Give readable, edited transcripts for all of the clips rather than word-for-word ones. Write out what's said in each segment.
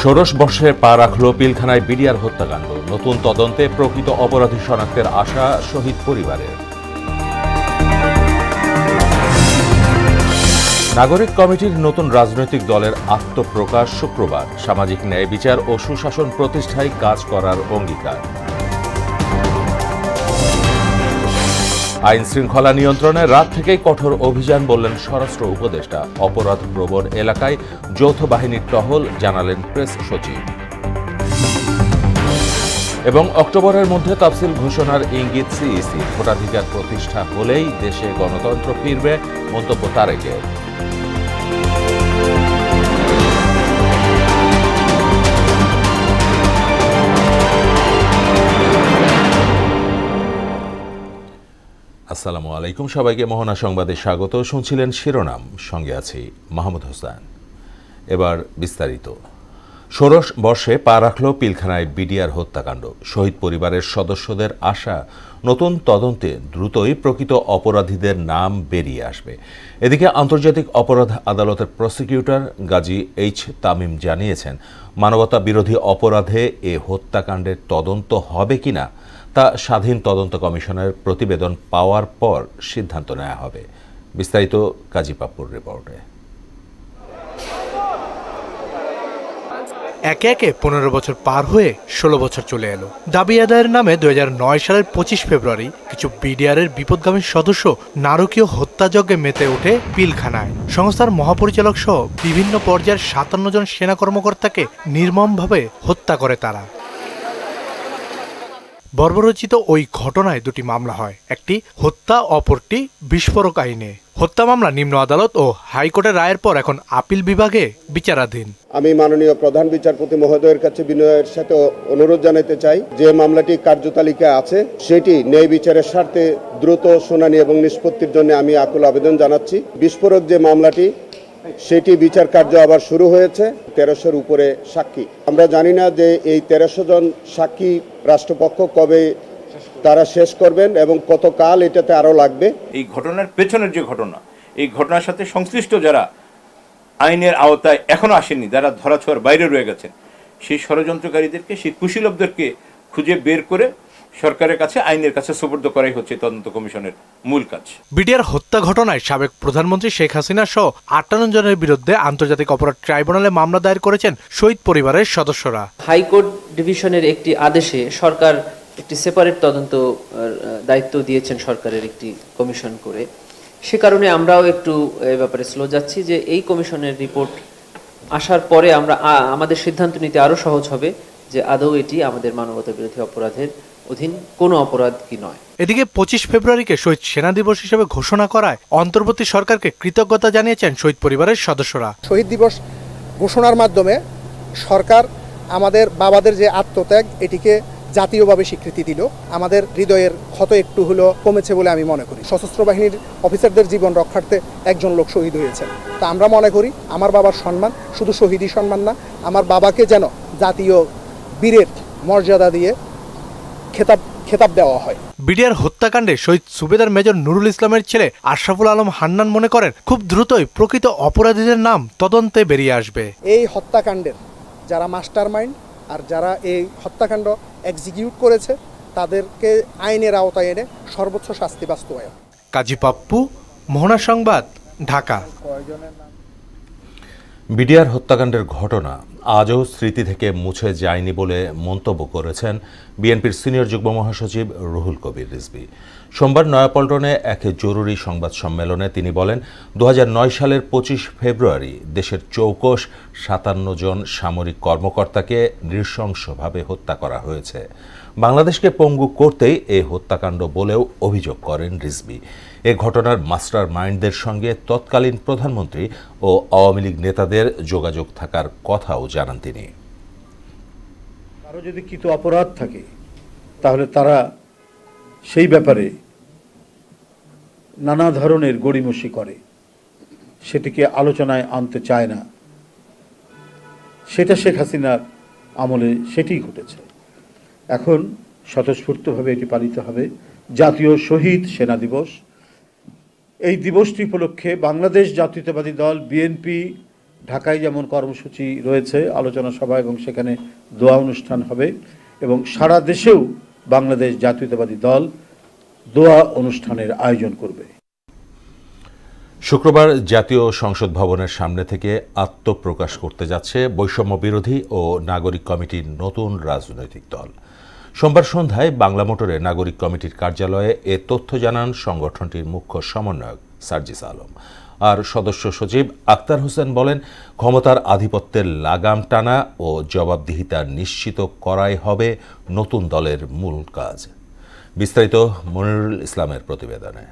ষোড়শ বর্ষে পা রাখল পিলখানায় বিডিআর হত্যাকাণ্ড। নতুন তদন্তে প্রকৃত অপরাধী শনাক্তের আশা শহীদ পরিবারের। নাগরিক কমিটির নতুন রাজনৈতিক দলের আত্মপ্রকাশ শুক্রবার। সামাজিক ন্যায় বিচার ও সুশাসন প্রতিষ্ঠায় কাজ করার অঙ্গীকার। আইন শৃঙ্খলা নিয়ন্ত্রণে রাত থেকেই কঠোর অভিযান বললেন স্বরাষ্ট্র উপদেষ্টা। অপরাধ প্রবণ এলাকায় যৌথ বাহিনীর টহল, জানালেন প্রেস সচিব। এবং অক্টোবরের মধ্যে তাফসিল ঘোষণার ইঙ্গিত সিইসি। ভোটাধিকার প্রতিষ্ঠা হলেই দেশে গণতন্ত্র ফিরবে, মন্তব্য তারেকের। আসসালামু আলাইকুম, সবাইকে মোহনা সংবাদে স্বাগত। শুনছিলেন শিরোনাম, সঙ্গে আছি মাহমুদ হোসেন। এবার বিস্তারিত। ষোড়শ বর্ষে পা রাখল পিলখানায় বিডিআর হত্যাকাণ্ড। শহীদ পরিবারের সদস্যদের আশা, নতুন তদন্তে দ্রুতই প্রকৃত অপরাধীদের নাম বেরিয়ে আসবে। এদিকে আন্তর্জাতিক অপরাধ আদালতের প্রসিকিউটর গাজী এইচ তামিম জানিয়েছেন, মানবতা বিরোধী অপরাধে এ হত্যাকাণ্ডের তদন্ত হবে কিনা তা স্বাধীন তদন্ত কমিশনের প্রতিবেদন পাওয়ার পর সিদ্ধান্ত নেওয়া হবে। বিস্তারিত কাজী পাপ্পুর রিপোর্টে। একে একে 15 বছর পার হয়ে 16 বছর চলে এলো। দাবি আদায়ের নামে 2009 সালের 25 ফেব্রুয়ারি কিছু বিডিআরের বিপদগামী সদস্য নারকীয় হত্যাযজ্ঞে মেতে ওঠে পিলখানায়। সংস্থার মহাপরিচালক সহ বিভিন্ন পর্যায়ের 57 জন সেনা কর্মকর্তাকে নির্মমভাবে হত্যা করে তারা। বর্বরচিত ওই ঘটনায় দুটি মামলা হয়, একটি হত্যা, অপরটি বিস্ফোরক আইনে। হত্যা মামলা নিম্ন আদালত ও হাইকোর্টের রায়ের পর এখন আপিল বিভাগে বিচারাধীন। আমি মাননীয় প্রধান বিচারপতি মহোদয়ের কাছে বিনয়ের সাথে অনুরোধ জানাতে চাই, যে মামলাটি কার্যতালিকায় আছে সেটি ন্যায় বিচারের স্বার্থে দ্রুত শুনানি এবং নিষ্পত্তির জন্য আমি আকুল আবেদন জানাচ্ছি। বিস্ফোরক যে মামলাটি, সেটি বিচার কার্য আবার শুরু হয়েছে। 1300-র উপরে সাক্ষী। আমরা জানি না যে এই 1300 জন সাক্ষী রাষ্ট্রপক্ষ কবে তারা শেষ করবেন এবং কতকাল এটাতে আরো লাগবে। এই ঘটনার পেছনের যে ঘটনা, এই ঘটনার সাথে সংশ্লিষ্ট যারা আইনের আওতায় এখনো আসেনি, যারা ধরাছোঁয়ার বাইরে রয়ে গেছেন, সেই ষড়যন্ত্রকারীদেরকে, সেই কুশীলবদেরকে খুঁজে বের করে সরকারের কাছে, আইনের কাছে সুপর্দ করাই হচ্ছে তদন্ত কমিশনের মূল কাজ। বিডিআর হত্যা ঘটনায় সাবেক প্রধানমন্ত্রী শেখ হাসিনা সহ 58 জনের বিরুদ্ধে আন্তর্জাতিক অপরাধ ট্রাইব্যুনালে মামলা দায়ের করেছেন শহীদ পরিবারের সদস্যরা। হাইকোর্ট ডিভিশনের একটি আদেশে সরকার একটি সেপারেট তদন্ত দায়িত্ব দিয়েছেন সরকারের একটি কমিশন করে। সে কারণে আমরাও একটু এই ব্যাপারে স্লো যাচ্ছি, যে এই কমিশনের রিপোর্ট আসার পরে আমরা আমাদের সিদ্ধান্ত নিতে আরো সহজ হবে যে আদৌ এটি আমাদের মানবতা বিরোধী অপরাধের অধীন কোনো অপরাধ কি নয়। এদিকে 25 ফেব্রুয়ারিকে শহীদ সেনা দিবস হিসেবে ঘোষণা করায় অন্তর্বর্তী সরকারকে কৃতজ্ঞতা জানিয়েছেন শহীদ পরিবারের সদস্যরা। শহীদ দিবস ঘোষণার মাধ্যমে সরকার আমাদের বাবাদের যে আত্মত্যাগ, এটিকে জাতীয়ভাবে স্বীকৃতি দিল। আমাদের হৃদয়ের ক্ষত একটু হলো কমেছে বলে আমি মনে করি। সশস্ত্র বাহিনীর অফিসারদের জীবন রক্ষার্থে একজন লোক শহীদ হয়েছেন। তো আমরা মনে করি আমার বাবার সম্মান শুধু শহীদই সম্মান না, আমার বাবাকে যেন জাতীয় বীরের মর্যাদা দিয়ে খেতাব দেওয়া হয়। বিডিআর হত্যাকাণ্ডে শহীদ সুবেদার মেজর নুরুল ইসলামের ছেলে আশরাফুল আলম হান্নান মনে করেন, খুব দ্রুতই প্রকৃত অপরাধীদের নাম তদন্তে বেরিয়ে আসবে। এই হত্যাকাণ্ডের যারা মাস্টার মাইন্ড আর যারা এই হত্যাকাণ্ড এক্সিকিউট করেছে, তাদেরকে আইনের আওতায় এনে সর্বোচ্চ শাস্তি বাস্তবায়ন। কাজী পাপ্পু, মোহনা সংবাদ, ঢাকা। বিডিআর হত্যাকাণ্ডের ঘটনা আজও স্মৃতি থেকে মুছে যায়নি বলে মন্তব্য করেছেন বিএনপির সিনিয়র যুগ্ম মহাসচিব রুহুল কবির রিজভী। সোমবার নয়াপল্টনে এক জরুরি সংবাদ সম্মেলনে তিনি বলেন, 2009 সালের 25 ফেব্রুয়ারি দেশের চৌকস 57 জন সামরিক কর্মকর্তাকে নৃশংসভাবে হত্যা করা হয়েছে। বাংলাদেশকে পঙ্গু করতেই এই হত্যাকাণ্ড বলেও অভিযোগ করেন রিজভী। এ ঘটনার মাস্টার মাইন্ডদের সঙ্গে তৎকালীন প্রধানমন্ত্রী ও আওয়ামী লীগ নেতাদের যোগাযোগ থাকার কথাও জানান তিনি। কারো যদি কিছু অপরাধ থাকে তাহলে তারা সেই ব্যাপারে নানা ধরনের গড়িমসি করে, সেটিকে আলোচনায় আনতে চায় না। সেটা শেখ হাসিনার আমলে সেটিই ঘটেছে। এখন স্বতঃস্ফূর্তভাবে এটি পালিত হবে জাতীয় শহীদ সেনা দিবস। এই দিবসটি উপলক্ষে বাংলাদেশ জাতীয়তাবাদী দল বিএনপি ঢাকায় যেমন কর্মসূচি রয়েছে, আলোচনা সভা এবং সেখানে দোয়া অনুষ্ঠান হবে, এবং সারা দেশেও বাংলাদেশ জাতীয়তাবাদী দল দোয়া অনুষ্ঠানের আয়োজন করবে। শুক্রবার জাতীয় সংসদ ভবনের সামনে থেকে আত্মপ্রকাশ করতে যাচ্ছে বৈষম্য বিরোধী ও নাগরিক কমিটির নতুন রাজনৈতিক দল। সোমবার সন্ধ্যায় বাংলা মোটরে নাগরিক কমিটির কার্যালয়ে এ তথ্য জানান সংগঠনটির মুখ্য সমন্বয়ক সার্জিস আলম। আর সদস্য সচিব আক্তার হোসেন বলেন, ক্ষমতার আধিপত্যের লাগাম টানা ও জবাবদিহিতা নিশ্চিত করাই হবে নতুন দলের মূল কাজ। বিস্তারিত মনিরুল ইসলামের প্রতিবেদনে।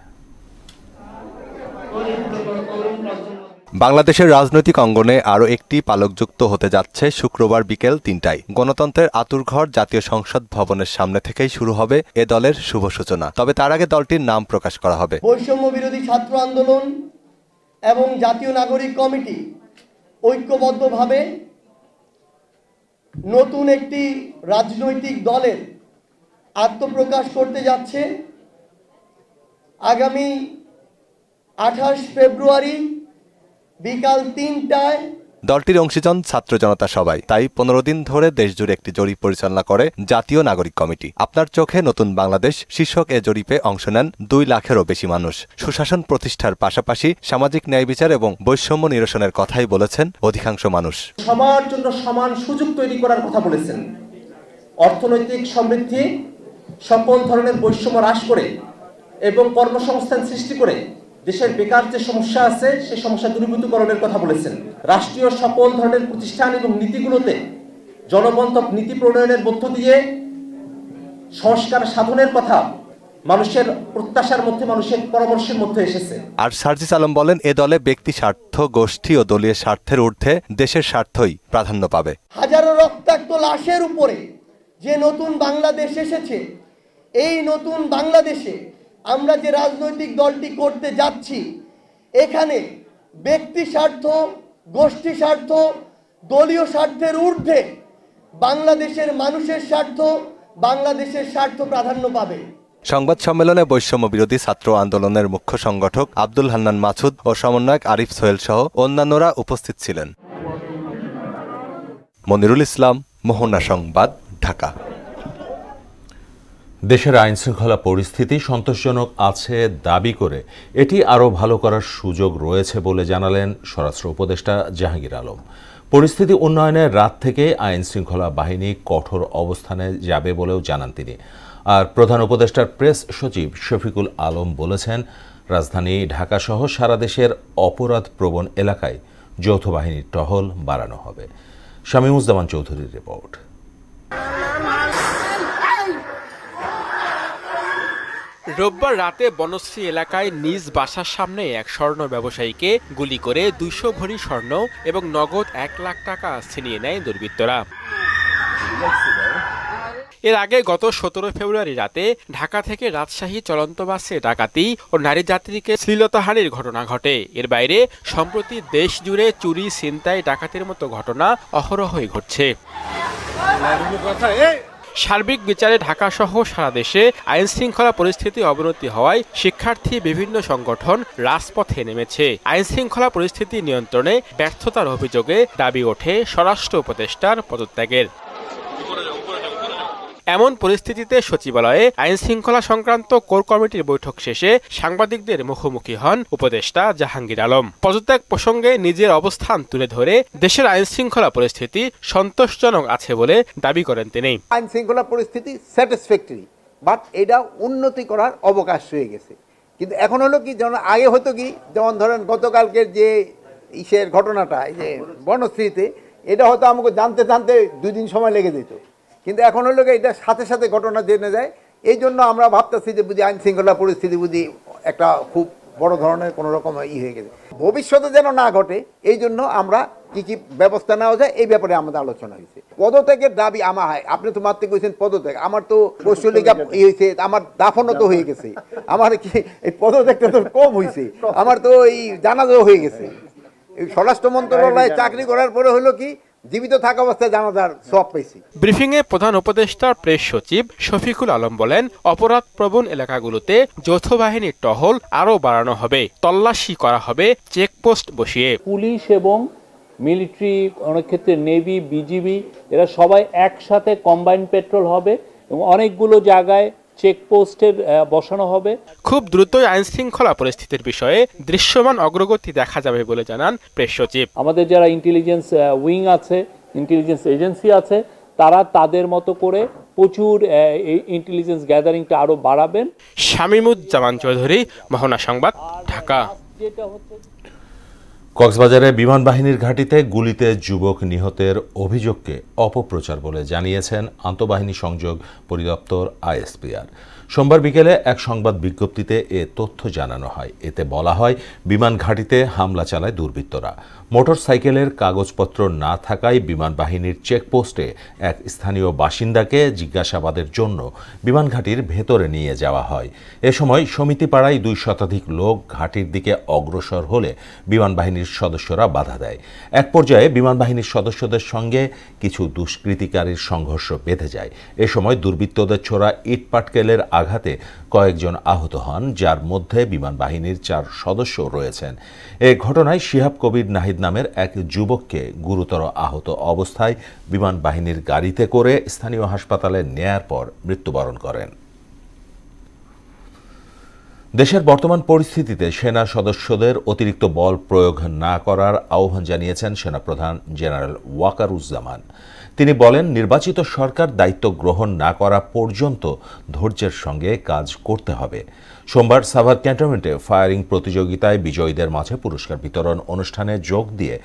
বাংলাদেশের রাজনৈতিক অঙ্গনে আরও একটি পালকযুক্ত হতে যাচ্ছে শুক্রবার বিকেল ৩টায়। গণতন্ত্রের আতুরঘর জাতীয় সংসদ ভবনের সামনে থেকেই শুরু হবে এ দলের শুভ সূচনা। তবে তার আগে দলটির নাম প্রকাশ করা হবে। বৈষম্য বিরোধী ছাত্র আন্দোলন এবং জাতীয় নাগরিক কমিটি ঐক্যবদ্ধভাবে নতুন একটি রাজনৈতিক দলের আত্মপ্রকাশ করতে যাচ্ছে আগামী 28 ফেব্রুয়ারি বিকাল ৩টায়। দলটির অংশীজন ছাত্র জনতা সবাই, তাই 15 দিন ধরে দেশজুড়ে একটি জরিপ পরিচালনা করে জাতীয় নাগরিক কমিটি। আপনার চোখে নতুন বাংলাদেশ শীর্ষক এ জরিপে অংশ নেন 2 লাখেরও বেশি মানুষ। সুশাসন প্রতিষ্ঠার পাশাপাশি সামাজিক ন্যায় বিচার এবং বৈষম্য নিরসনের কথাই বলেছেন অধিকাংশ মানুষ। সবার জন্য সমান সুযোগ তৈরি করার কথা বলেছেন, অর্থনৈতিক সমৃদ্ধি, সকল ধরনের বৈষম্য হ্রাস করে এবং কর্মসংস্থান সৃষ্টি করে দেশের বেকার যে সমস্যা আছে সেই সমস্যা দূরীভূতকরণের কথা বলেছেন। রাষ্ট্রীয় সকল ধরনের প্রতিষ্ঠান এবং নীতিগুলোতে জনবন্ধক নীতি প্রণয়নের মধ্য দিয়ে সংস্কার সাধনের কথা মানুষের প্রত্যাশার মধ্যে, মানুষের পরামর্শের মধ্যে এসেছে। আর সার্জিস আলম বলেন, এ দলে ব্যক্তি স্বার্থ, গোষ্ঠী ও দলীয় স্বার্থের ঊর্ধ্বে দেশের স্বার্থই প্রাধান্য পাবে। হাজারো রক্তাক্ত লাশের উপরে যে নতুন বাংলাদেশ এসেছে, এই নতুন বাংলাদেশে আমরা যে রাজনৈতিক দলটি করতে যাচ্ছি, এখানে ব্যক্তি স্বার্থ, গোষ্ঠী স্বার্থ, দলীয় স্বার্থের ঊর্ধ্বে বাংলাদেশের মানুষের স্বার্থ, বাংলাদেশের স্বার্থ প্রাধান্য পাবে। সংবাদ সম্মেলনে বৈষম্য বিরোধী ছাত্র আন্দোলনের মুখ্য সংগঠক আব্দুল হান্নান মাসুদ ও সমন্বয়ক আরিফ সোহেল সহ অন্যান্যরা উপস্থিত ছিলেন। মনিরুল ইসলাম, মোহনা সংবাদ, ঢাকা। দেশের আইনশৃঙ্খলা পরিস্থিতি সন্তোষজনক আছে দাবি করে এটি আরও ভালো করার সুযোগ রয়েছে বলে জানালেন স্বরাষ্ট্র উপদেষ্টা জাহাঙ্গীর আলম। পরিস্থিতি উন্নয়নে রাত থেকে আইনশৃঙ্খলা বাহিনী কঠোর অবস্থানে যাবে বলেও জানান তিনি। আর প্রধান উপদেষ্টার প্রেস সচিব শফিকুল আলম বলেছেন, রাজধানী ঢাকাসহ সারা দেশের অপরাধপ্রবণ এলাকায় যৌথ বাহিনীর টহল বাড়ানো হবে। শামীমুজ্জামান চৌধুরীর রিপোর্ট। রোববার রাতে বনশ্রী এলাকায় নিজ বাসার সামনে এক স্বর্ণ ব্যবসায়ীকে গুলি করে 200 ভরি স্বর্ণ এবং নগদ 1 লাখ টাকা ছিনিয়ে নেয় দুর্বৃত্তরা। এর আগে গত 17 ফেব্রুয়ারি রাতে ঢাকা থেকে রাজশাহী চলন্ত বাসে ডাকাতি ও নারী যাত্রীকে শ্লীলতাহানির ঘটনা ঘটে। এর বাইরে সম্প্রতি দেশ জুড়ে চুরি, ছিনতাই, ডাকাতির মতো ঘটনা অহরহই ঘটছে। সার্বিক বিচারে ঢাকাসহ সারা দেশে আইন শৃঙ্খলা পরিস্থিতি অবনতি হওয়ায় শিক্ষার্থী বিভিন্ন সংগঠন রাজপথে নেমেছে। আইন শৃঙ্খলা পরিস্থিতি নিয়ন্ত্রণে ব্যর্থতার অভিযোগে দাবি ওঠে স্বরাষ্ট্র উপদেষ্টার পদত্যাগের। এমন পরিস্থিতিতে সচিবালয়ে আইন শৃঙ্খলা সংক্রান্ত কোর কমিটির বৈঠক শেষে সাংবাদিকদের মুখোমুখি হন উপদেষ্টা জাহাঙ্গীর আলম। পদত্যাগ প্রসঙ্গে নিজের অবস্থান তুলে ধরে দেশের আইন শৃঙ্খলা পরিস্থিতি সন্তোষজনক আছে বলে দাবি করেন তিনি। আইন শৃঙ্খলা পরিস্থিতি স্যাটিসফ্যাক্টরি, বাট এটা উন্নতি করার অবকাশ হয়ে গেছে। কিন্তু এখন হলো কি, যেমন আগে হতো কি, যেমন ধরেন গতকালকের যে ইসের ঘটনাটা, এই যে বনশ্রীতে, এটা হয়তো আমাকে জানতে 2 দিন সময় লেগে যেত। কিন্তু এখন হলো এটা সাথে সাথে ঘটনা জেনে যায়। এই জন্য আমরা ভাবতেছি যে বুঝি আইন শৃঙ্খলা পরিস্থিতি বুঝি একটা খুব বড় ধরনের কোনো রকম হয়ে গেছে। ভবিষ্যতে যেন না ঘটে, এই জন্য আমরা কি কি ব্যবস্থা নেওয়া যায় এই ব্যাপারে আমাদের আলোচনা হয়েছে। পদত্যাগের দাবি আমার হয়, আপনি তো মাত্র কইছেন পদত্যাগ, আমার তো কৌশলিকা হয়েছে, আমার দাফনও তো হয়ে গেছে, আমার কি এই পদত্যাগটা তো কম হয়েছে, আমার তো এই জানাজাও হয়ে গেছে। এই স্বরাষ্ট্র মন্ত্রণালয়ে চাকরি করার পরে হলো কি, জীবিত থাকা অবস্থায় জানাজার সওয়াব পেয়েছি। ব্রিফিংয়ে প্রধান উপদেষ্টার প্রেস সচিব শফিকুল আলম বলেন, অপরাধ প্রবণ এলাকাগুলোতে যৌথ বাহিনীর টহল আরও বাড়ানো হবে, তল্লাশি করা হবে চেকপোস্ট বসিয়ে। পুলিশ এবং মিলিটারি, অনেক ক্ষেত্রে নেভি, বিজিবি, এরা সবাই একসাথে কম্বাইন্ড পেট্রোল হবে এবং অনেকগুলো জায়গায় চেকপোস্টের বসানো হবে। খুব দ্রুতই আইন শৃঙ্খলা পরিস্থিতির বিষয়ে দৃশ্যমান অগ্রগতি দেখা যাবে বলে জানান প্রেস সচিব। আমাদের যারা ইন্টেলিজেন্স উইং আছে, ইন্টেলিজেন্স এজেন্সি আছে, তারা তাদের মতো করে প্রচুর ইন্টেলিজেন্স গ্যাদারিংটা আরো বাড়াবেন। শামীমুজ্জামান চৌধুরী, মোহনা সংবাদ, ঢাকা। কক্সবাজারে বিমান বাহিনীর ঘাঁটিতে গুলিতে যুবক নিহতের অভিযোগকে অপপ্রচার বলে জানিয়েছেন আন্তঃবাহিনী সংযোগ পরিদপ্তর আইএসপিআর। সোমবার বিকেলে এক সংবাদ বিজ্ঞপ্তিতে এ তথ্য জানানো হয়। এতে বলা হয়, বিমান ঘাঁটিতে হামলা চালায় দুর্বৃত্তরা। মোটরসাইকেলের কাগজপত্র না থাকায় বিমান বাহিনীর চেকপোস্টে এক স্থানীয় বাসিন্দাকে জিজ্ঞাসাবাদের জন্য বিমান ঘাঁটির ভেতরে নিয়ে যাওয়া হয়। এ সময় সমিতিপাড়ায় 2 শতাধিক লোক ঘাঁটির দিকে অগ্রসর হলে বিমান বাহিনীর সদস্যরা বাধা দেয়। এক পর্যায়ে বিমান বাহিনীর সদস্যদের সঙ্গে কিছু দুষ্কৃতিকারীর সংঘর্ষ বেঁধে যায়। এ সময় দুর্বৃত্তদের ছোড়া ইটপাটকেলের আঘাতে কয়েকজন আহত হন, যার মধ্যে বিমান বাহিনীর 4 সদস্য রয়েছেন। এ ঘটনায় শিহাব কবির নাহিদ নামের এক যুবককে গুরুতর আহত অবস্থায় বিমান বাহিনীর গাড়িতে করে স্থানীয় হাসপাতালে নেয়ার পর মৃত্যুবরণ করেন। দেশের বর্তমান পরিস্থিতিতে সেনা সদস্যদের অতিরিক্ত বল প্রয়োগ না করার আহ্বান জানিয়েছেন সেনাপ্রধান জেনারেল ওয়াকারুজ্জামান। তিনি বলেন, নির্বাচিত সরকার দায়িত্ব গ্রহণ না করা পর্যন্ত ধৈর্যের সঙ্গে কাজ করতে হবে। সোমবার সাভার ক্যান্টনমেন্টে ফায়ারিং প্রতিযোগিতায় বিজয়ীদের মাঝে পুরস্কার বিতরণ অনুষ্ঠানে যোগ দিয়ে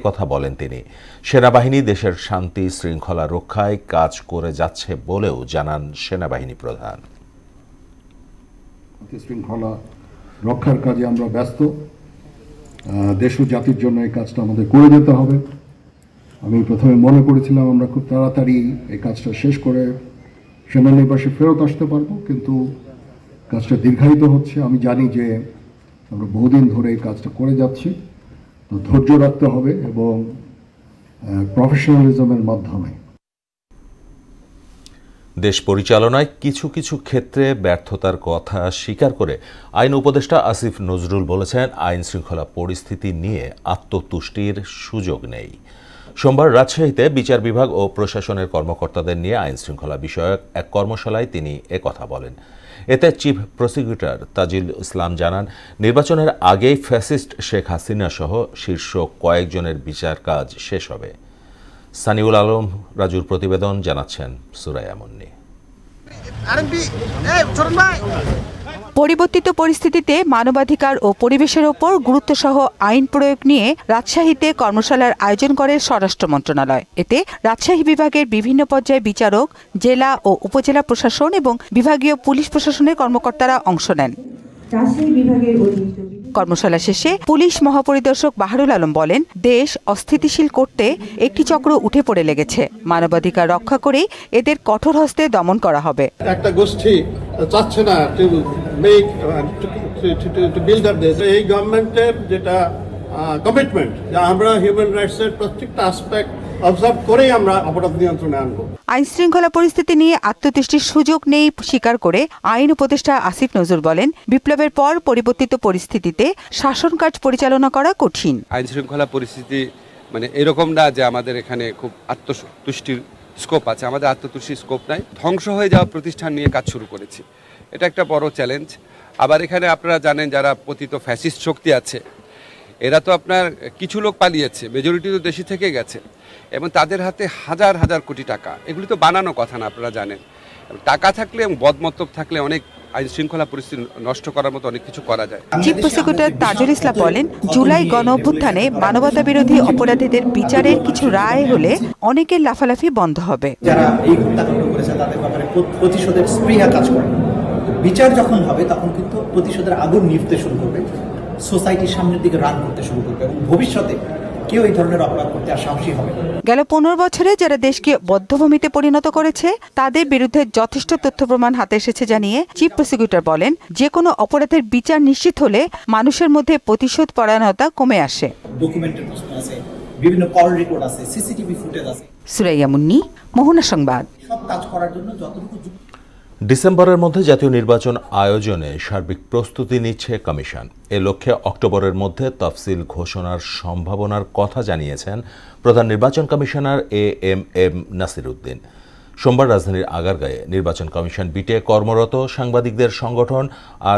কথা বলেন তিনি। সেনাবাহিনী দেশের শান্তি শৃঙ্খলা রক্ষায় কাজ করে যাচ্ছে বলেও জানান সেনাবাহিনী প্রধান। শৃঙ্খলা রক্ষার কাজে আমরা ব্যস্ত। দেশ ও জাতির জন্য এই কাজটা আমাদের করে যেতে হবে। আমি প্রথমে মনে করেছিলাম আমরা খুব তাড়াতাড়ি এই কাজটা শেষ করে সেনানিবাসে ফেরত আসতে পারবো, কিন্তু কাজটা দীর্ঘায়িত হচ্ছে। আমি জানি যে আমরা বহুদিন ধরে এই কাজটা করে যাচ্ছি, তো ধৈর্য রাখতে হবে এবং প্রফেশনালিজমের মাধ্যমে। দেশ পরিচালনায় কিছু কিছু ক্ষেত্রে ব্যর্থতার কথা স্বীকার করে আইন উপদেষ্টা আসিফ নজরুল বলেছেন, আইন শৃঙ্খলা পরিস্থিতি নিয়ে আত্মতুষ্টির সুযোগ নেই। সোমবার রাজশাহীতে বিচার বিভাগ ও প্রশাসনের কর্মকর্তাদের নিয়ে আইন শৃঙ্খলা বিষয়ক এক কর্মশালায় তিনি একথা বলেন। এতে চিফ প্রসিকিউটর তাজিল ইসলাম জানান, নির্বাচনের আগেই ফ্যাসিস্ট শেখ হাসিনা সহ শীর্ষ কয়েকজনের বিচার কাজ শেষ হবে। সানিউল আলম রাজুর প্রতিবেদন, জানাচ্ছেন সুরাইয়া মুন্নি। পরিবর্তিত পরিস্থিতিতে মানবাধিকার ও পরিবেশের ওপর গুরুত্বসহ আইন প্রয়োগ নিয়ে রাজশাহীতে কর্মশালার আয়োজন করে স্বরাষ্ট্র মন্ত্রণালয়। এতে রাজশাহী বিভাগের বিভিন্ন পর্যায়ে বিচারক, জেলা ও উপজেলা প্রশাসন এবং বিভাগীয় পুলিশ প্রশাসনের কর্মকর্তারা অংশ নেন। কর্মশালা শেষে পুলিশ মহাপরিদর্শক বাহারুল আলম বলেন, দেশ অস্থিতিশীল করতে একটি চক্র উঠে পড়ে লেগেছে। মানবাধিকার রক্ষা করেই এদের কঠোর হস্তে দমন করা হবে। একটা গোষ্ঠী চাচ্ছে না এই গভর্নমেন্টের যেটা কমিটমেন্ট, আমরা হিউম্যান রাইটসের প্রত্যেকটা অ্যাসপেক্ট অবজার্ভ করেই আমরা অপরাধ নিয়ন্ত্রণে আনব। আইন শৃঙ্খলা পরিস্থিতি নিয়ে আত্মতুষ্টির সুযোগ নেই স্বীকার করে আইন উপদেষ্টা আসিফ নজরুল বলেন, বিপ্লবের পর পরিবর্তিত পরিস্থিতিতে শাসন কাজ পরিচালনা করা কঠিন। আইন শৃঙ্খলা পরিস্থিতি মানে এরকম না যে আমাদের এখানে খুব আত্মতুষ্টির স্কোপ আছে, আমাদের আত্মতুষ্টির স্কোপ নাই। ধ্বংস হয়ে যাওয়া প্রতিষ্ঠান নিয়ে কাজ শুরু করেছি, এটা একটা বড় চ্যালেঞ্জ। আবার এখানে আপনারা জানেন যারা পতিত ফ্যাসিস্ট শক্তি আছে, এরা তো আপনার কিছু লোক পালিয়েছে, মেজরিটি তো দেশে থেকে গেছে এবং তাদের হাতে হাজার হাজার কোটি টাকা। এগুলি তো বানানো কথা না, আপনারা জানেন। টাকা থাকলে এবং বদমতলব থাকলে অনেক আইন শৃঙ্খলা পরিস্থিতি নষ্ট করার মতো অনেক কিছু করা যায়। চিফ প্রসিকিউটর তাজুল ইসলাম বলেন, জুলাই গণ অভ্যুত্থানে মানবতা বিরোধী অপরাধীদের বিচারের কিছু রায় হলে অনেকের লাফালাফি বন্ধ হবে। যারা এই হত্যাকাণ্ড করেছে তাদের ব্যাপারে প্রতিশোধের স্পৃহা কাজ করে। বিচার যখন হবে তখন কিন্তু প্রতিশোধের আগুন নিভতে শুরু করবে, সোসাইটির সামনের দিকে রান করতে শুরু করবে এবং ভবিষ্যতে কেউ এই ধরনের অপরাধ করতে আর সাহসী হবে। গেল 15 বছরে যারা দেশকে বধ্যভূমিতে পরিণত করেছে তাদের বিরুদ্ধে যথেষ্ট তথ্য প্রমাণ হাতে এসেছে জানিয়ে চিফ প্রসিকিউটর বলেন, যে কোনো অপরাধের বিচার নিশ্চিত হলে মানুষের মধ্যে প্রতিশোধ পরায়ণতা কমে আসে। ডকুমেন্টের প্রশ্ন আছে, বিভিন্ন কল রেকর্ড আছে, সিসিটিভি ফুটেজ আছে। সুরাইয়া মুন্নি, মোহনা সংবাদ। সব কাজ করার জন্য যতটুকু ডিসেম্বরের মধ্যে জাতীয় নির্বাচন আয়োজনে সার্বিক প্রস্তুতি নিচ্ছে কমিশন। এ লক্ষ্যে অক্টোবরের মধ্যে তফসিল ঘোষণার সম্ভাবনার কথা জানিয়েছেন প্রধান নির্বাচন কমিশনার এএমএম নাসির উদ্দিন। সোমবার রাজধানীর আগারগাঁয়ে নির্বাচন কমিশন বিটে কর্মরত সাংবাদিকদের সংগঠন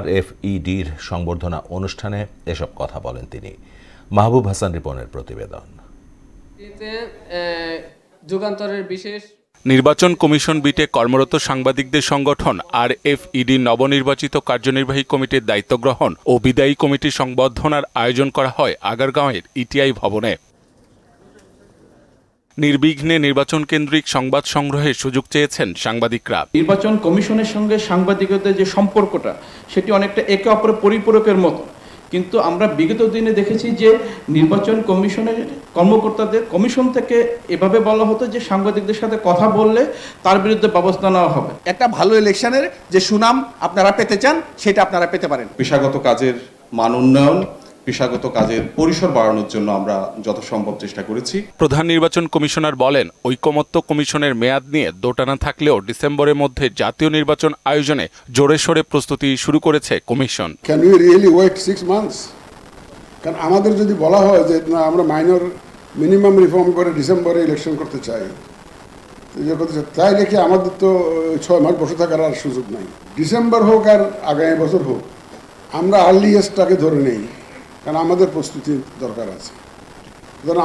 RFEDর সংবর্ধনা অনুষ্ঠানে এসব কথা বলেন তিনি। মাহবুব হাসান রিপনের প্রতিবেদন। নির্বাচন কমিশন বিটে কর্মরত সাংবাদিকদের সংগঠন RFED নবনির্বাচিত কার্যনির্বাহী কমিটির দায়িত্ব গ্রহণ ও বিদায়ী কমিটির সংবর্ধনার আয়োজন করা হয় আগারগাঁওয়ের ইটিআই ভবনে। নির্বিঘ্নে নির্বাচন কেন্দ্রিক সংবাদ সংগ্রহের সুযোগ চেয়েছেন সাংবাদিকরা। নির্বাচন কমিশনের সঙ্গে সাংবাদিকদের যে সম্পর্কটা সেটি অনেকটা একে অপরের পরিপূরকের মতো, কিন্তু আমরা বিগত দিনে দেখেছি যে নির্বাচন কমিশনের কর্মকর্তাদের কমিশন থেকে এভাবে বলা হতো যে সাংবাদিকদের সাথে কথা বললে তার বিরুদ্ধে ব্যবস্থা নেওয়া হবে। একটা ভালো ইলেকশনের যে সুনাম আপনারা পেতে চান সেটা আপনারা পেতে পারেন। পেশাগত কাজের মান উন্নয়ন, পেশাগত কাজের পরিসর বাড়ানোর জন্য আমরা যত সম্ভব চেষ্টা করেছি। প্রধান নির্বাচন কমিশনার বলেন, ঐকমত্য কমিশনের মেয়াদ নিয়ে দোটানা থাকলেও ডিসেম্বরের মধ্যে জাতীয় নির্বাচন আয়োজনে জোরে সোরে প্রস্তুতি শুরু করেছে কমিশন। Can we really wait 6 months? কারণ আমাদের যদি বলা হয় যে আমরা মাইনর মিনিমাম রিফর্ম করে ডিসেম্বরে ইলেকশন করতে চাই, তাই দেখে আমাদের তো 6 মাস বসে থাকার আর সুযোগ নাই। ডিসেম্বর হোক আর আগামী বছর হোক, আমরা আর্লিয়েস্টটাকে ধরে নেই, কারণ আমাদের প্রস্তুতি দরকার আছে।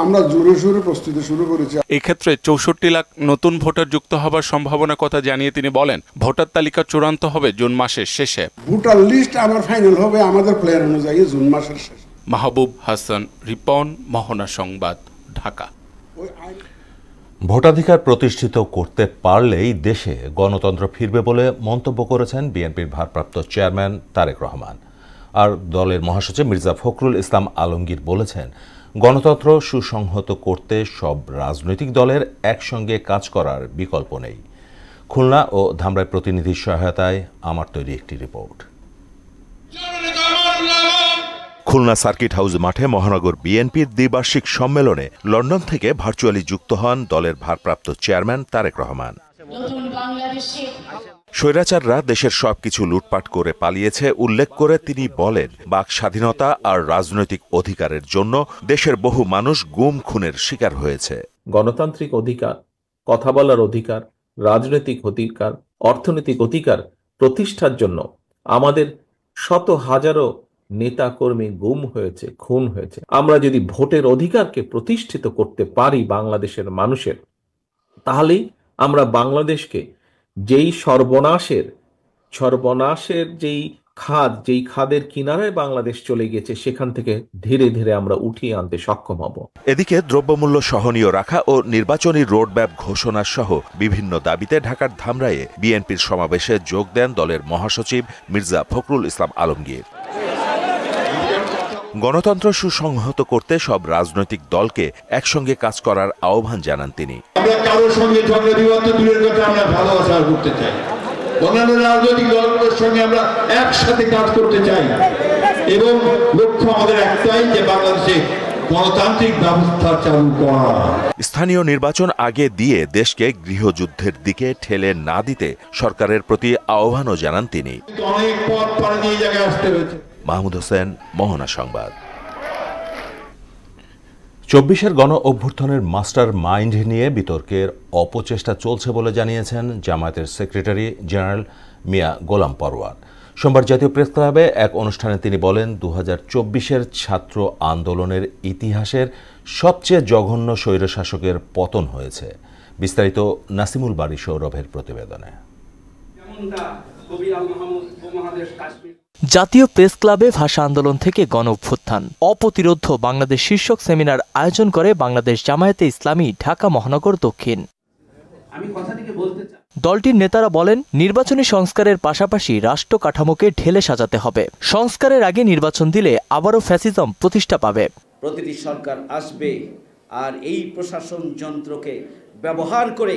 আমরা জোরে সোরে প্রস্তুতি শুরু করেছি। এই ক্ষেত্রে 64 লাখ নতুন ভোটার যুক্ত হবার সম্ভাবনার কথা জানিয়ে তিনি বলেন, ভোটার তালিকা চূড়ান্ত হবে জুন মাসের শেষে। ভোটার লিস্ট আমার ফাইনাল হবে আমাদের প্ল্যান অনুযায়ী জুন মাসের শেষে। মাহবুব হাসান রিপন, মোহনা সংবাদ, ঢাকা। ভোটাধিকার প্রতিষ্ঠিত করতে পারলেই দেশে গণতন্ত্র ফিরবে বলে মন্তব্য করেছেন বিএনপির ভারপ্রাপ্ত চেয়ারম্যান তারেক রহমান। আর দলের মহাসচিব মির্জা ফখরুল ইসলাম আলমগীর বলেছেন, গণতন্ত্র সুসংহত করতে সব রাজনৈতিক দলের একসঙ্গে কাজ করার বিকল্প নেই। খুলনা ও ধামরাই প্রতিনিধির সহায়তায় আমার তৈরি একটি রিপোর্ট। খুলনা সার্কিট হাউস মাঠে মহানগর বিএনপির দ্বিবার্ষিক সম্মেলনে লন্ডন থেকে ভার্চুয়ালি যুক্ত হন দলের ভারপ্রাপ্ত চেয়ারম্যান তারেক রহমান। স্বৈরাচাররা দেশের সবকিছু লুটপাট করে পালিয়েছে উল্লেখ করে তিনি বলেন, বাক স্বাধীনতা আর রাজনৈতিক অধিকারের জন্য দেশের বহু মানুষ গুম খুনের শিকার হয়েছে। গণতান্ত্রিক অধিকার, কথা বলার অধিকার, রাজনৈতিক অধিকার, অর্থনৈতিক অধিকার প্রতিষ্ঠার জন্য আমাদের শত হাজারো নেতা কর্মী গুম হয়েছে, খুন হয়েছে। আমরা যদি ভোটের অধিকারকে প্রতিষ্ঠিত করতে পারি বাংলাদেশের মানুষের, তাহলেই আমরা বাংলাদেশকে যেই সর্বনাশের যেই খাদের কিনারায় বাংলাদেশ চলে গেছে সেখান থেকে ধীরে ধীরে আমরা উঠিয়ে আনতে সক্ষম হব। এদিকে দ্রব্যমূল্য সহনীয় রাখা ও নির্বাচনী রোডম্যাপ ঘোষণা সহ বিভিন্ন দাবিতে ঢাকার ধামরাইয়ে বিএনপির সমাবেশে যোগ দেন দলের মহাসচিব মির্জা ফখরুল ইসলাম আলমগীর। গণতন্ত্র সুসংহত করতে সব রাজনৈতিক দলকে একসঙ্গে কাজ করার আহ্বান জানান তিনি। আমরা কারোর সঙ্গে ঝগড়া বিবাদ দূরের কথা, আমরা ভালো আচরণ করতে চাই। অন্যান্য রাজনৈতিক দলগুলোর সঙ্গে আমরা একসাথে কাজ করতে চাই এবং লক্ষ্য আমাদের একটাই, যে বাংলাদেশে গণতান্ত্রিক ব্যবস্থা চালু করা। স্থানীয় নির্বাচন আগে দিয়ে দেশকে গৃহযুদ্ধের দিকে ঠেলে না দিতে সরকারের প্রতি আহ্বানও জানান তিনি। অনেক পথ পাড়ি দিয়ে জায়গায় আসতে হয়েছে। মাহমুদ হোসেন, মোহনা সংবাদ। 24-এর গণ অভ্যুত্থানের মাস্টার মাইন্ড নিয়ে বিতর্কের অপচেষ্টা চলছে বলে জানিয়েছেন জামায়াতের সেক্রেটারি জেনারেল মিয়া গোলাম পরওয়ার। সোমবার জাতীয় প্রেস ক্লাবে এক অনুষ্ঠানে তিনি বলেন, 2024-এর ছাত্র আন্দোলনের ইতিহাসের সবচেয়ে জঘন্য স্বৈরশাসকের পতন হয়েছে। বিস্তারিত নাসিমুল বারী সৌরভের প্রতিবেদনে। জাতীয় প্রেস ক্লাবে ভাষা আন্দোলন থেকে গণ অভ্যুত্থান অপ্রতিরোধ্য বাংলাদেশ শীর্ষক সেমিনার আয়োজন করে বাংলাদেশ জামায়াতে ইসলামী ঢাকা মহানগর দক্ষিণ। দলটির নেতারা বলেন, নির্বাচনী সংস্কারের পাশাপাশি রাষ্ট্র কাঠামোকে ঢেলে সাজাতে হবে। সংস্কারের আগে নির্বাচন দিলে আবারও ফ্যাসিজম প্রতিষ্ঠা পাবে। প্রতিটি সরকার আসবে আর এই প্রশাসন যন্ত্রকে ব্যবহার করে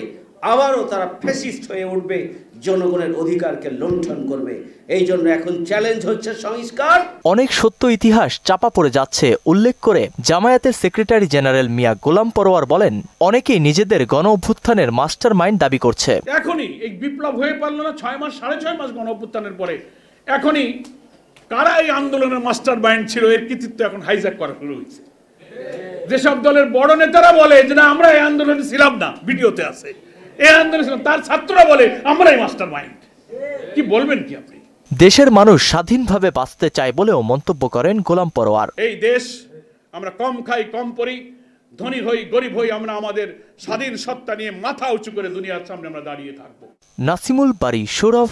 আবারও তারা ফ্যাসিস্ট হয়ে উঠবে, জনগণের অধিকারকে লুণ্ঠন করবে। এই জন্য এখন চ্যালেঞ্জ হচ্ছে সংস্কার। অনেক সত্য ইতিহাস চাপা পড়ে যাচ্ছে উল্লেখ করে জামায়াতের সেক্রেটারি জেনারেল মিয়া গোলাম পরোয়ার বলেন, অনেকেই নিজেদের গণ অভ্যুত্থানের মাস্টার মাইন্ড দাবি করছে। এখনই এই বিপ্লব হয়ে পারল না 6 মাস 6.5 মাস গণ অভ্যুত্থানের পরে, এখনই কারা এই আন্দোলনের মাস্টার মাইন্ড ছিল এর কৃতিত্ব এখন হাইজ্যাক করা শুরু হয়েছে। যেসব দলের বড় নেতারা বলে যে না আমরা এই আন্দোলনে ছিলাম না, ভিডিওতে আছে, এই আন্দোলনে ছিলাম, তার ছাত্ররা বলে আমরাই মাস্টার মাইন্ড। কি বলবেন কি আপনি? দেশের মানুষ স্বাধীনভাবে বাঁচতে চায় বলেও মন্তব্য করেন গোলাম পরোয়ার। এই দেশ আমরা কম খাই কম পড়ি, ধনী হই গরিব হই, আমরা আমাদের স্বাধীন সত্তা নিয়ে মাথা উঁচু করে দুনিয়ার সামনে আমরা দাঁড়িয়ে থাকবো। নাসিমুল বারী, সৌরভ,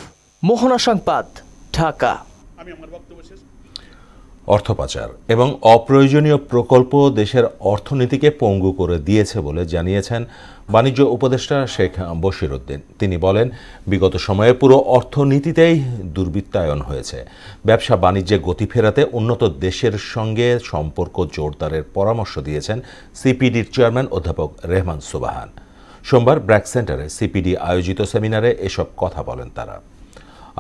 মোহনা সংবাদ, ঢাকা। আমি আমার বক্তব্য শেষ। অর্থ পাচার এবং অপ্রয়োজনীয় প্রকল্প দেশের অর্থনীতিকে পঙ্গু করে দিয়েছে বলে জানিয়েছেন বাণিজ্য উপদেষ্টা শেখ বশিরউদ্দিন। তিনি বলেন, বিগত সময়ে পুরো অর্থনীতিতেই দুর্বৃত্তায়ন হয়েছে। ব্যবসা বাণিজ্যে গতি ফেরাতে উন্নত দেশের সঙ্গে সম্পর্ক জোরদারের পরামর্শ দিয়েছেন সিপিডির চেয়ারম্যান অধ্যাপক রেহমান সুবহান। সোমবার ব্র্যাক সেন্টারে সিপিডি আয়োজিত সেমিনারে এসব কথা বলেন তারা।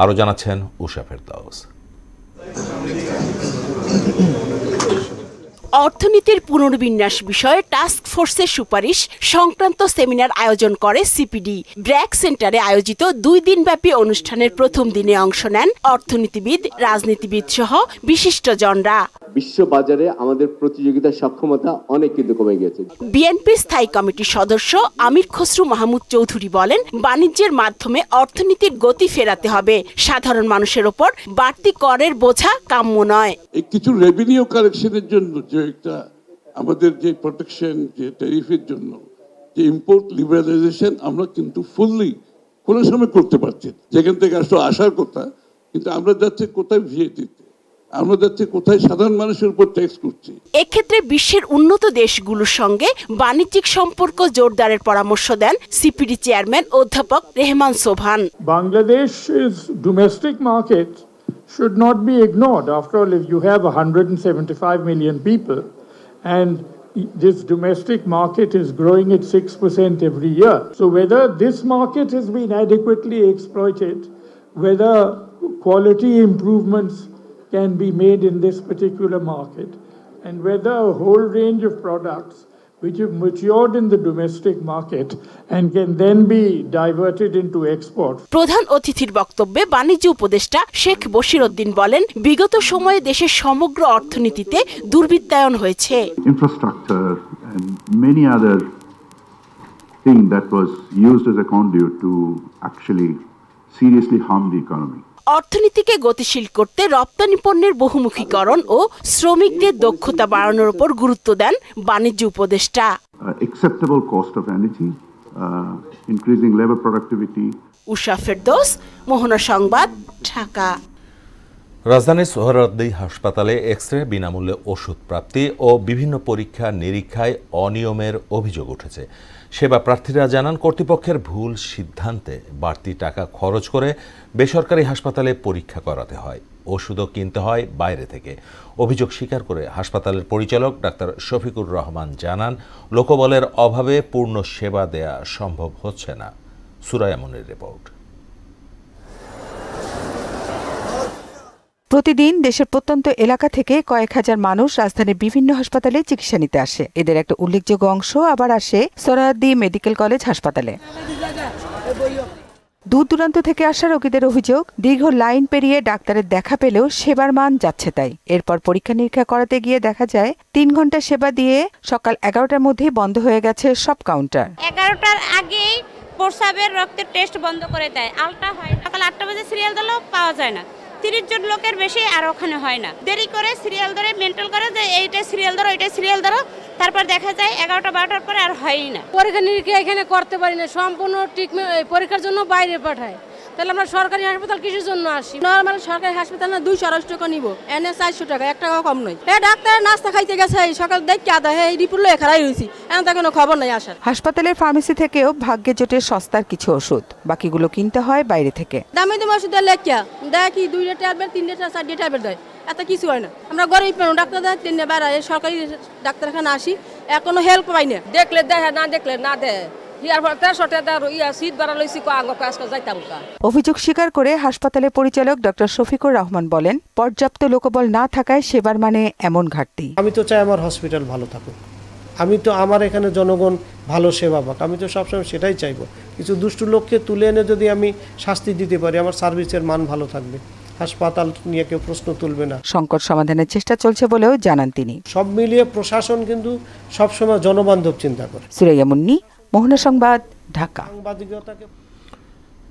আরও জানাচ্ছেন উষা ফেরদাউস। অর্থনীতির পুনর্বিন্যাস বিষয়ে টাস্ক ফোর্সের সুপারিশ সংক্রান্ত সেমিনার আয়োজন করে সিপিডি। ব্র্যাক সেন্টারে আয়োজিত 2 দিনব্যাপী অনুষ্ঠানের প্রথম দিনে অংশ নেন অর্থনীতিবিদ, রাজনীতিবিদ সহ বিশিষ্টজনরা। বিশ্ব বাজারে আমাদের প্রতিযোগিতার সক্ষমতা অনেক কিন্তু কমে গেছে। বিএনপি স্থায়ী কমিটির সদস্য আমির খসরু মাহমুদ চৌধুরী বলেন, বাণিজ্যের মাধ্যমে অর্থনীতির গতি ফেরাতে হবে। সাধারণ মানুষের ওপর বাড়তি করের বোঝা কাম্য নয়। কিছু রেভিনিউ কালেকশনের জন্য যে একটা আমাদের যে প্রোটেকশন, যে ট্যারিফের জন্য যে ইম্পোর্ট লিবারালাইজেশন আমরা কিন্তু ফুললি কোনো সময় করতে পারছি, যেখান থেকে আসলে আসার কথা, কিন্তু আমরা যাচ্ছি কোথায় ভিএটিতে, আমরা যাচ্ছি কোথায় সাধারণ মানুষের উপর ট্যাক্স করছি। এক্ষেত্রে বিশ্বের উন্নত দেশগুলোর সঙ্গে বাণিজ্যিক সম্পর্ক জোরদারের পরামর্শ দেন সিপিডি চেয়ারম্যান অধ্যাপক রেহমান সুবহান। Bangladesh's domestic market should not be ignored. After all, if you have 175 million people and this domestic market is growing at 6% every year. So whether this market has been adequately exploited, whether quality improvements can be made in this particular market, and whether a whole range of products which have matured in the domestic market and can then be diverted into export. প্রধান অতিথির বক্তব্যে বাণিজ্য উপদেষ্টা শেখ বশিরউদ্দিন বলেন, বিগত সময়ে দেশের সমগ্র অর্থনীতিতে দুর্বৃত্তায়ন হয়েছে। Infrastructure and many other things that was used as a conduit to actually seriously harm the economy. অর্থনীতিকে গতিশীল করতে রপ্তানি পণ্যের বহুমুখীকরণ ও শ্রমিকদের দক্ষতা বাড়ানোর উপর গুরুত্ব দেন বাণিজ্য উপদেষ্টা। Acceptable cost of energy, increasing labor productivity. উষা ফেরদৌস, মোহনা সংবাদ, ঢাকা। রাজধানীর সোহরাওয়ার্দী হাসপাতালে এক্স-রে, বিনামূল্যে ওষুধ প্রাপ্তি ও বিভিন্ন পরীক্ষা নিরীক্ষায় অনিয়মের অভিযোগ উঠেছে। সেবা প্রার্থীরা জানান, কর্তৃপক্ষের ভুল সিদ্ধান্তে বাড়তি টাকা খরচ করে বেসরকারি হাসপাতালে পরীক্ষা করাতে হয়, ওষুধও কিনতে হয় বাইরে থেকে। অভিযোগ স্বীকার করে হাসপাতালের পরিচালক ডাক্তার শফিকুর রহমান জানান, লোকবলের অভাবে পূর্ণ সেবা দেয়া সম্ভব হচ্ছে না। সুরায়া মুনির রিপোর্ট। প্রতিদিন দেশের প্রত্যন্ত এলাকা থেকে কয়েক হাজার মানুষ রাজধানীর বিভিন্ন হাসপাতালে চিকিৎসা নিতে আসে। এদের একটা উল্লেখযোগ্য অংশ আবার আসে সোহরাওয়ার্দী মেডিকেল কলেজ হাসপাতালে। দূর দূরান্ত থেকে আসা রোগীদের অভিযোগ, দীর্ঘ লাইন পেরিয়ে ডাক্তারের দেখা পেলেও সেবার মান যাচ্ছে তাই। এরপর পরীক্ষা নিরীক্ষা করাতে গিয়ে দেখা যায় 3 ঘন্টা সেবা দিয়ে সকাল 11টার মধ্যেই বন্ধ হয়ে গেছে সব কাউন্টার। 11টার আগেই প্রস্রাবের রক্তের টেস্ট বন্ধ করে দেয়, আলট্রা হয়। সকাল 8টা বাজে সিরিয়াল দিলেও পাওয়া যায় না। 30 জন লোকের বেশি আর ওখানে হয় না। দেরি করে সিরিয়াল ধরে মেন্টাল করে যে এইটা সিরিয়াল ধরো, এইটা সিরিয়াল ধরো, তারপর দেখা যায় 11টা 12টার পরে আর হয়ই না। পরীক্ষা নিরীক্ষা এখানে করতে পারি না, সম্পূর্ণ ট্রিটমেন্ট পরীক্ষার জন্য বাইরে পাঠায়। তাহলে আমরা সরকারি হাসপাতাল কিসের জন্য আসি? নরমাল সরকারি হাসপাতাল না 200 টাকা নিব, এনে 400 টাকা, 1 টাকাও কম নয়। ডাক্তার নাস্তা খাইতে গেছে সকাল দেখি আদা এই রিপোর্ট লয়ে খারাই হয়েছি, এখন তো কোনো খবর নাই আসার। হাসপাতালের ফার্মেসি থেকেও ভাগ্যে জোটে সস্তার কিছু ওষুধ, বাকিগুলো কিনতে হয় বাইরে থেকে। দামি দামি ওষুধ লেখা দেয় কি 2টা ট্যাবলেট 3টা 4টা ট্যাবলেট দেয়, এত কিছু হয় না। আমরা গরিব মানুষ, ডাক্তার দেয় 3 বেড়ায়, সরকারি ডাক্তারখানা আসি, এখনো হেল্প পাই না। দেখলে দেখে, না দেখলে না দেয়, অভিযোগ স্বীকার করে হাসপাতালের পরিচালক ডক্টর শফিকুর রহমান বলেন, পর্যাপ্ত লোকবল না থাকায় সেবার মানে এমন ঘাটতি। আমি তো চাই আমার হসপিটাল ভালো থাকুক, আমি তো আমার এখানে জনগণ ভালো সেবা পাক, আমি তো সবসময় সেটাই চাইবো। কিছু দুষ্টু লোককে তুলে এনে যদি আমি শাস্তি দিতে পারি, আমার সার্ভিসের মান ভালো থাকবে, হাসপাতাল নিয়ে কেউ প্রশ্ন তুলবে না। সংকট সমাধানের চেষ্টা চলছে বলেও জানান তিনি। সব মিলিয়ে প্রশাসন কিন্তু সবসময় জনবান্ধব চিন্তা করে। সুরাইয়া মুন্নি, মোহনা সংবাদ, ঢাকা।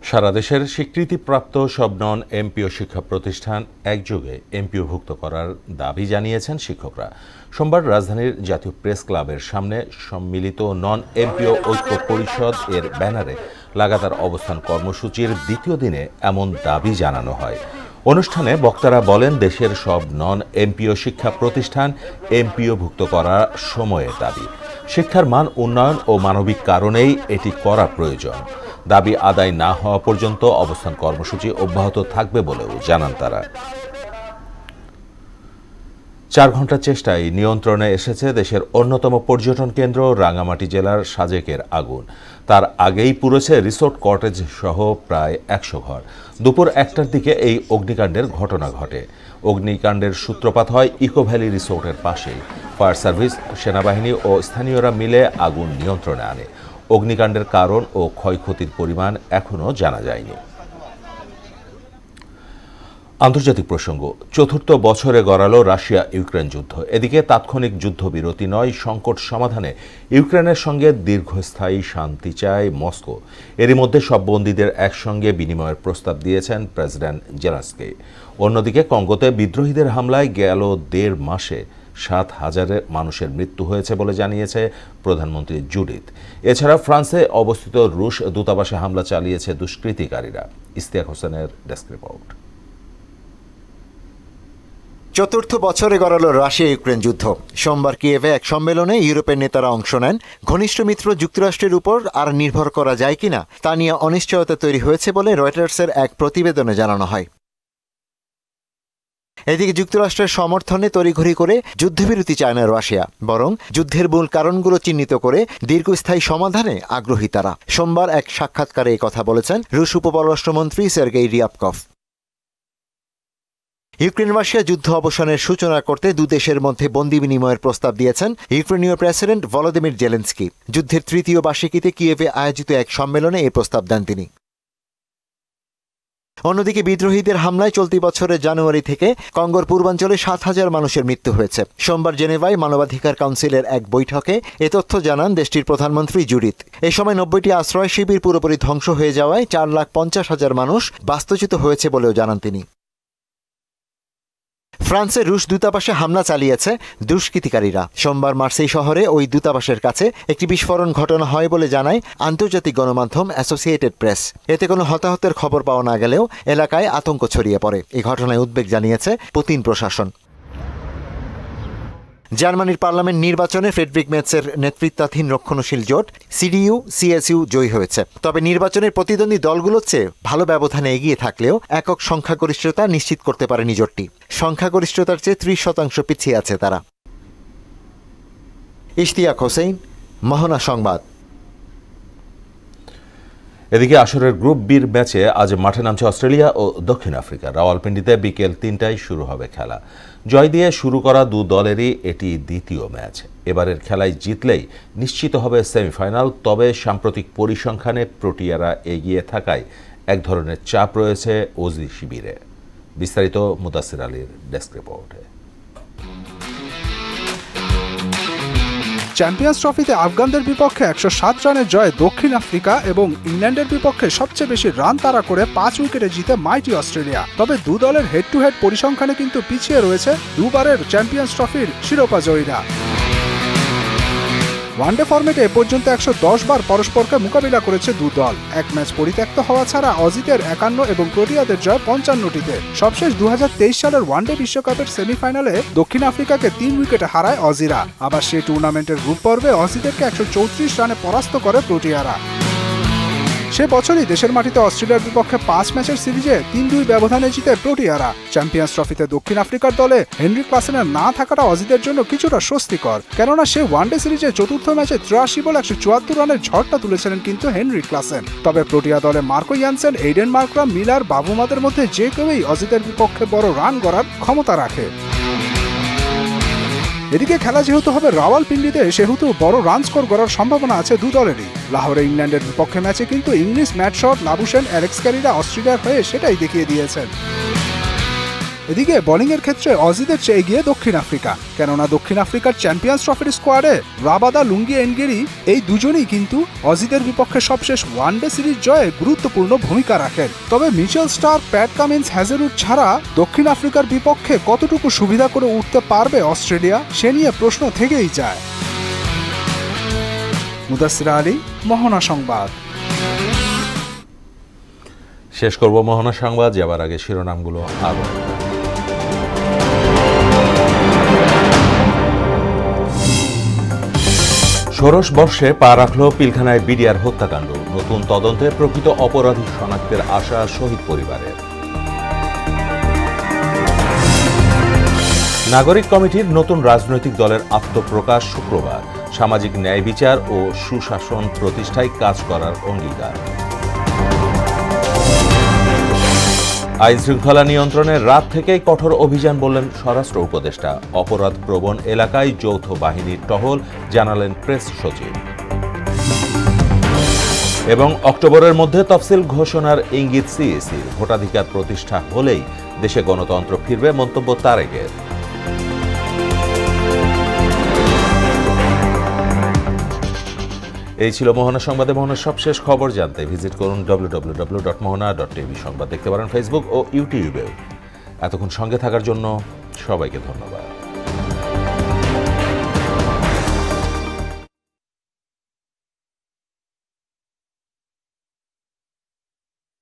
সারা দেশের স্বীকৃতিপ্রাপ্ত সব নন এমপিও শিক্ষা প্রতিষ্ঠান একযোগে এমপিওভুক্ত করার দাবি জানিয়েছেন শিক্ষকরা। সোমবার রাজধানীর জাতীয় প্রেস ক্লাবের সামনে সম্মিলিত নন এমপিও ঐক্য পরিষদ এর ব্যানারে লাগাতার অবস্থান কর্মসূচির দ্বিতীয় দিনে এমন দাবি জানানো হয়। অনুষ্ঠানে বক্তারা বলেন, দেশের সব নন এমপিও শিক্ষা প্রতিষ্ঠান এমপিওভুক্ত করার সময়ের দাবি। শিক্ষার মান উন্নয়ন ও মানবিক কারণেই এটি করা প্রয়োজন। দাবি আদায় না হওয়া পর্যন্ত অবস্থান কর্মসূচি অব্যাহত থাকবে বলেও জানান তারা। 4 ঘন্টার চেষ্টায় নিয়ন্ত্রণে এসেছে দেশের অন্যতম পর্যটন কেন্দ্র রাঙ্গামাটি জেলার সাজেকের আগুন। তার আগেই পুড়েছে রিসোর্ট কটেজ সহ প্রায় 100 ঘর। দুপুর 1টার দিকে এই অগ্নিকাণ্ডের ঘটনা ঘটে। অগ্নিকাণ্ডের সূত্রপাত হয় ইকো ভ্যালি রিসোর্টের পাশেই। ফায়ার সার্ভিস, সেনাবাহিনী ও স্থানীয়রা মিলে আগুন নিয়ন্ত্রণে আনে। অগ্নিকাণ্ডের কারণ ও ক্ষয়ক্ষতির পরিমাণ এখনও জানা যায়নি। আন্তর্জাতিক প্রসঙ্গ, ৪র্থ বছরে গড়ালো রাশিয়া ইউক্রেন যুদ্ধ। এদিকে তাৎক্ষণিক যুদ্ধবিরতি নয়, সংকট সমাধানে ইউক্রেনের সঙ্গে দীর্ঘস্থায়ী শান্তি চায় মস্কো। এরই মধ্যে সব বন্দীদের একসঙ্গে বিনিময়ের প্রস্তাব দিয়েছেন প্রেসিডেন্ট জেলেনস্কি। অন্যদিকে কঙ্গোতে বিদ্রোহীদের হামলায় গেল 1.5 মাসে 7,000 মানুষের মৃত্যু হয়েছে বলে জানিয়েছে প্রধানমন্ত্রী জুডিথ। এছাড়া ফ্রান্সে অবস্থিত রুশ দূতাবাসে হামলা চালিয়েছে দুষ্কৃতিকারীরা। ইস্তিয়াক হোসেনের ডেস্ক রিপোর্ট। ৪র্থ বছরে গড়ালো রাশিয়া ইউক্রেন যুদ্ধ। সোমবার কিয়েভে এক সম্মেলনে ইউরোপের নেতারা অংশ নেন। ঘনিষ্ঠ মিত্র যুক্তরাষ্ট্রের উপর আর নির্ভর করা যায় কিনা তা নিয়ে অনিশ্চয়তা তৈরি হয়েছে বলে রয়টার্সের এক প্রতিবেদনে জানানো হয়। এদিকে যুক্তরাষ্ট্রের সমর্থনে তড়িঘড়ি করে যুদ্ধবিরতি চায় না রাশিয়া, বরং যুদ্ধের মূল কারণগুলো চিহ্নিত করে দীর্ঘস্থায়ী সমাধানে আগ্রহী তারা। সোমবার এক সাক্ষাৎকারে এই কথা বলেছেন রুশ উপপররাষ্ট্রমন্ত্রী সের্গেই রিয়াবকভ। ইউক্রেন রাশিয়া যুদ্ধ অবসানের সূচনা করতে দুদেশের মধ্যে বন্দি বিনিময়ের প্রস্তাব দিয়েছেন ইউক্রেনীয় প্রেসিডেন্ট ভলোদিমির জেলেনস্কি। যুদ্ধের 3য় বার্ষিকীতে কিয়েভে আয়োজিত এক সম্মেলনে এই প্রস্তাব দেন তিনি। অন্যদিকে বিদ্রোহীদের হামলায় চলতি বছরের জানুয়ারি থেকে কঙ্গোর পূর্বাঞ্চলে 7,000 মানুষের মৃত্যু হয়েছে। সোমবার জেনেভায় মানবাধিকার কাউন্সিলের এক বৈঠকে এ তথ্য জানান দেশটির প্রধানমন্ত্রী জুডিথ। এ সময় 90টি আশ্রয় শিবির পুরোপুরি ধ্বংস হয়ে যাওয়ায় 4,50,000 মানুষ বাস্তুচ্যুত হয়েছে বলেও জানান তিনি। ফ্রান্সের রুশ দূতাবাসে হামলা চালিয়েছে দুষ্কৃতিকারীরা। সোমবার মার্সেই শহরে ওই দূতাবাসের কাছে একটি বিস্ফোরণ ঘটনা হয় বলে জানায় আন্তর্জাতিক গণমাধ্যম অ্যাসোসিয়েটেড প্রেস। এতে কোনো হতাহতের খবর পাওয়া না গেলেও এলাকায় আতঙ্ক ছড়িয়ে পড়ে। এই ঘটনায় উদ্বেগ জানিয়েছে পুতিন প্রশাসন। জার্মানির পার্লামেন্ট নির্বাচনে ফ্রেডরিক মেটসের নেতৃত্বাধীন রক্ষণশীল জোট সিডিইউ CSU জয়ী হয়েছে। তবে নির্বাচনের প্রতিদ্বন্দ্বী দলগুলোর চেয়ে ভালো ব্যবধানে এগিয়ে থাকলেও একক সংখ্যাগরিষ্ঠতা নিশ্চিত করতে পারেনি জোটটি। সংখ্যাগরিষ্ঠতার চেয়ে 30% পিছিয়ে আছে তারা। ইশতিয়াক হোসেন, মোহনা সংবাদ। এদিকে আসরের গ্রুপ বির ম্যাচে আজ মাঠে নামছে অস্ট্রেলিয়া ও দক্ষিণ আফ্রিকা। রাওয়ালপিন্ডিতে বিকেল 3টায় শুরু হবে খেলা। জয় দিয়ে শুরু করা দু দলেরই এটি দ্বিতীয় ম্যাচ। এবারের খেলায় জিতলেই নিশ্চিত হবে সেমিফাইনাল। তবে সাম্প্রতিক পরিসংখ্যানে প্রোটিয়ারা এগিয়ে থাকায় এক ধরনের চাপ রয়েছে অজি শিবিরে। বিস্তারিত মুদাসির আলীর ডেস্ক রিপোর্টে। চ্যাম্পিয়ন্স ট্রফিতে আফগানদের বিপক্ষে 107 রানের জয়ে দক্ষিণ আফ্রিকা এবং ইংল্যান্ডের বিপক্ষে সবচেয়ে বেশি রান তাড়া করে 5 উইকেটে জিতে মাইটি অস্ট্রেলিয়া। তবে দু দলের হেড টু হেড পরিসংখ্যানে কিন্তু পিছিয়ে রয়েছে দুবারের চ্যাম্পিয়ন্স ট্রফির শিরোপা জয়ীরা। ওয়ানডে ফরম্যাটে এ পর্যন্ত 110 বার পরস্পরকে মোকাবিলা করেছে দু দল। এক ম্যাচ পরিত্যক্ত হওয়া ছাড়া অজিতের 51 এবং প্রোটিয়াদের জয় 55টিতে। সবশেষ 2023 সালের ওয়ানডে বিশ্বকাপের সেমিফাইনালে দক্ষিণ আফ্রিকাকে 3 উইকেটে হারায় অজিরা। আবার সেই টুর্নামেন্টের গ্রুপ পর্বে অজিদেরকে 134 রানে পরাস্ত করে প্রোটিয়ারা। সে বছরই দেশের মাটিতে অস্ট্রেলিয়ার বিপক্ষে 5 ম্যাচের সিরিজে 3-2 ব্যবধানে জিতে প্রোটিয়ারা। চ্যাম্পিয়ন্স ট্রফিতে দক্ষিণ আফ্রিকার দলে হেনরি ক্লাসেনের না থাকাটা অজিদের জন্য কিছুটা স্বস্তিকর, কেননা সে ওয়ানডে সিরিজে চতুর্থ ম্যাচে 83 বলে 174 রানের ঝড়টা তুলেছিলেন কিন্তু হেনরি ক্লাসেন। তবে প্রোটিয়া দলে Marco Jansen, Aiden Markram, Miller, বাবুমাদের মধ্যে যে কেউই অজিতের বিপক্ষে বড় রান গড়ার ক্ষমতা রাখে। এদিকে খেলা যেহেতু হবে রাওয়ালপিন্ডিতে, সেহেতু বড় রান স্কোর করার সম্ভাবনা আছে দু দলেরই। লাহোরে ইংল্যান্ডের বিপক্ষে ম্যাচে কিন্তু Inglis Matt Short, Labuschagne, Alex ক্যারিরা অস্ট্রেলিয়ার হয়ে সেটাই দেখিয়ে দিয়েছেন। এদিকে বোলিংয়ের ক্ষেত্রে অজিদের চেয়ে এগিয়ে দক্ষিণ আফ্রিকা, কেননা দক্ষিণ আফ্রিকার চ্যাম্পিয়ন্স ট্রফির স্কোয়াডে রাবাদা, লুঙ্গি এনগেরি এই দুজনই কিন্তু অজিদের বিপক্ষে সবশেষ ওয়ানডে সিরিজ জয়ে গুরুত্বপূর্ণ ভূমিকা রাখেন। তবে Mitchell Starc, Pat Cummins, Hazlewood ছাড়া দক্ষিণ আফ্রিকার বিপক্ষে কতটুকু সুবিধা করে উঠতে পারবে অস্ট্রেলিয়া, সে নিয়ে প্রশ্ন থেকেই যায়। মুদাসির আলী, মোহনা সংবাদ। শেষ করব মোহনা সংবাদ, যাবার আগে শিরোনামগুলো আরো। ষোড়শ বর্ষে পা রাখল পিলখানায় বিডিআর হত্যাকাণ্ড। নতুন তদন্তে প্রকৃত অপরাধী শনাক্তের আশা শহীদ পরিবারের। নাগরিক কমিটির নতুন রাজনৈতিক দলের আত্মপ্রকাশ শুক্রবার। সামাজিক ন্যায় বিচার ও সুশাসন প্রতিষ্ঠায় কাজ করার অঙ্গীকার। আইন শৃঙ্খলা নিয়ন্ত্রণের রাত থেকেই কঠোর অভিযান বললেন স্বরাষ্ট্র উপদেষ্টা। অপরাধ প্রবণ এলাকায় যৌথ বাহিনীর টহল, জানালেন প্রেস সচিব। এবং অক্টোবরের মধ্যে তফসিল ঘোষণার ইঙ্গিত সিএসির। ভোটাধিকার প্রতিষ্ঠা হলেই দেশে গণতন্ত্র ফিরবে, মন্তব্য তারেকের। এই ছিল মোহনা সংবাদে। মোহনার সবশেষ খবর জানতে ভিজিট করুন www.mohana.tv। সংবাদ দেখতে পারেন ফেসবুক ও ইউটিউবেও। এতক্ষণ সঙ্গে থাকার জন্য সবাইকে ধন্যবাদ।